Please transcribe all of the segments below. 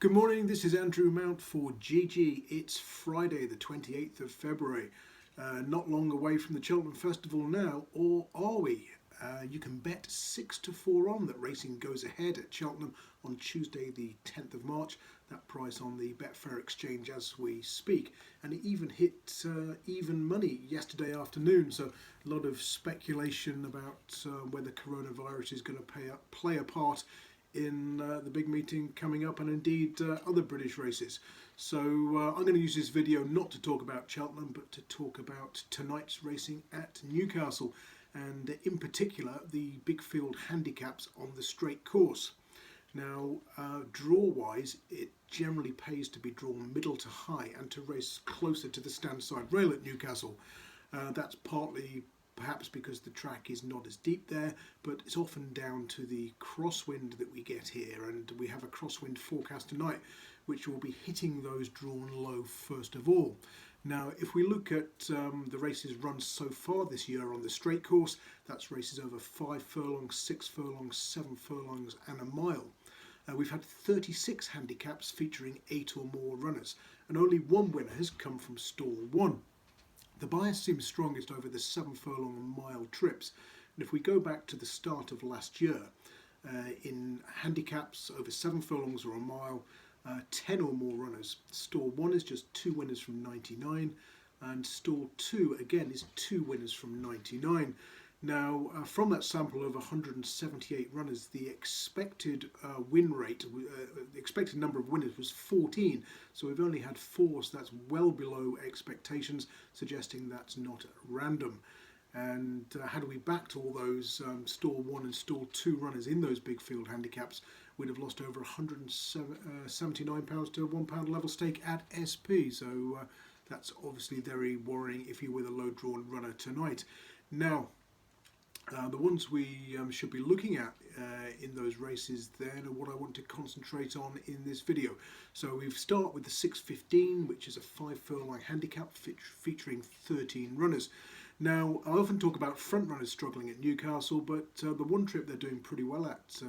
Good morning, this is Andrew Mount for GG. It's Friday the 28th of February. Not long away from the Cheltenham Festival now, or are we? You can bet 6 to 4 on that racing goes ahead at Cheltenham on Tuesday the 10th of March. That price on the Betfair exchange as we speak. And it even hit even money yesterday afternoon, so a lot of speculation about whether coronavirus is going to play a part in the big meeting coming up, and indeed other British races. So I'm going to use this video not to talk about Cheltenham, but to talk about tonight's racing at Newcastle, and in particular the big field handicaps on the straight course. Now, draw-wise, it generally pays to be drawn middle to high and to race closer to the stand-side rail at Newcastle. That's partly perhaps because the track is not as deep there, but it's often down to the crosswind that we get here, and we have a crosswind forecast tonight which will be hitting those drawn low first of all. Now, if we look at the races run so far this year on the straight course, that's races over 5 furlongs, 6 furlongs, 7 furlongs and a mile. We've had 36 handicaps featuring 8 or more runners, and only one winner has come from stall 1. The bias seems strongest over the 7 furlong and mile trips, and if we go back to the start of last year, in handicaps over 7 furlongs or a mile, 10 or more runners, stall 1 is just 2 winners from 99, and stall 2 again is 2 winners from 99. Now, from that sample of 178 runners, the expected win rate, the expected number of winners was 14. So we've only had 4, so that's well below expectations, suggesting that's not random. And had we backed all those stall 1 and stall 2 runners in those big field handicaps, we'd have lost over £179 to a £1 level stake at SP. So that's obviously very worrying if you were the low drawn runner tonight. Now, the ones we should be looking at in those races then are what I want to concentrate on in this video. So we start with the 6:15, which is a 5 furlong handicap featuring 13 runners. Now, I often talk about front runners struggling at Newcastle, but the one trip they're doing pretty well at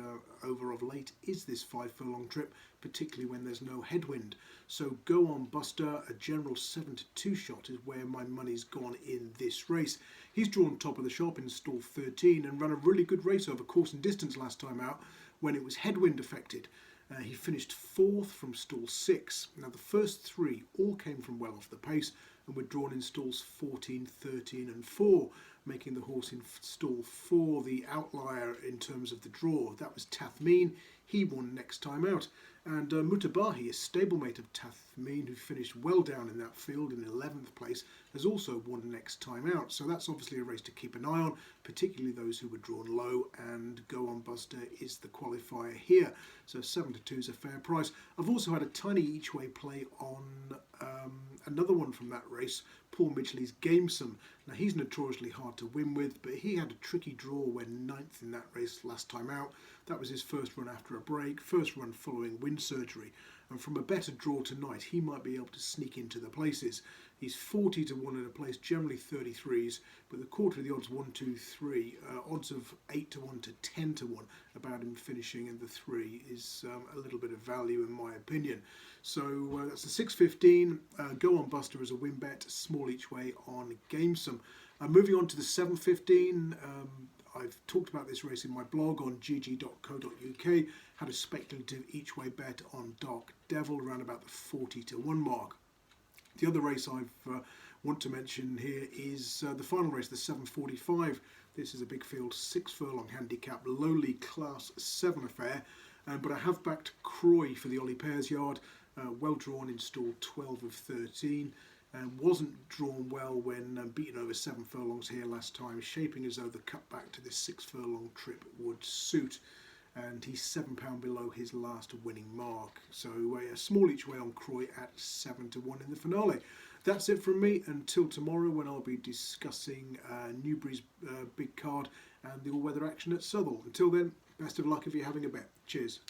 over of late is this 5 furlong trip, particularly when there's no headwind. So Go On Buster, a general 7 to 2 shot, is where my money's gone in this race. He's drawn top of the shop in stall 13 and ran a really good race over course and distance last time out when it was headwind affected. He finished 4th from stall 6. Now, the first 3 all came from well off the pace and were drawn in stalls 14, 13 and 4, making the horse in stall 4 the outlier in terms of the draw. That was Tathmeen. He won next time out. And Mutabahi, a stablemate of Tathmeen, who finished well down in that field in 11th place, has also won next time out. So that's obviously a race to keep an eye on, particularly those who were drawn low, and Go On Buster is the qualifier here. So 7 to 2 is a fair price. I've also had a tiny each way play on another one from that race, Paul Midgley's Gamesome. Now, he's notoriously hard to win with, but he had a tricky draw when 9th in that race last time out. That was his first run after a break, first run following wind surgery. And from a better draw tonight, he might be able to sneak into the places. He's 40 to 1 in a place, generally 33s, but the quarter of the odds 1, 2, 3, odds of 8 to 1 to 10 to 1 about him finishing in the 3 is a little bit of value in my opinion. So that's the 6:15. Go On Buster as a win bet, small each way on Gamesome. Moving on to the 7:15. I've talked about this race in my blog on GG.CO.UK, had a speculative each way bet on Dark Devil around about the 40 to 1 mark. The other race I want to mention here is the final race, the 7:45. This is a big field 6 furlong handicap, lowly class 7 affair, but I have backed Croy for the Ollie Pears yard, well drawn in stall 12 of 13. Wasn't drawn well when beaten over 7 furlongs here last time, shaping as though the cutback to this 6 furlong trip would suit, and he's £7 below his last winning mark. So a small each way on Croy at 7 to 1 in the finale. That's it from me until tomorrow, when I'll be discussing Newbury's big card and the all-weather action at Southall. Until then, best of luck if you're having a bet. Cheers.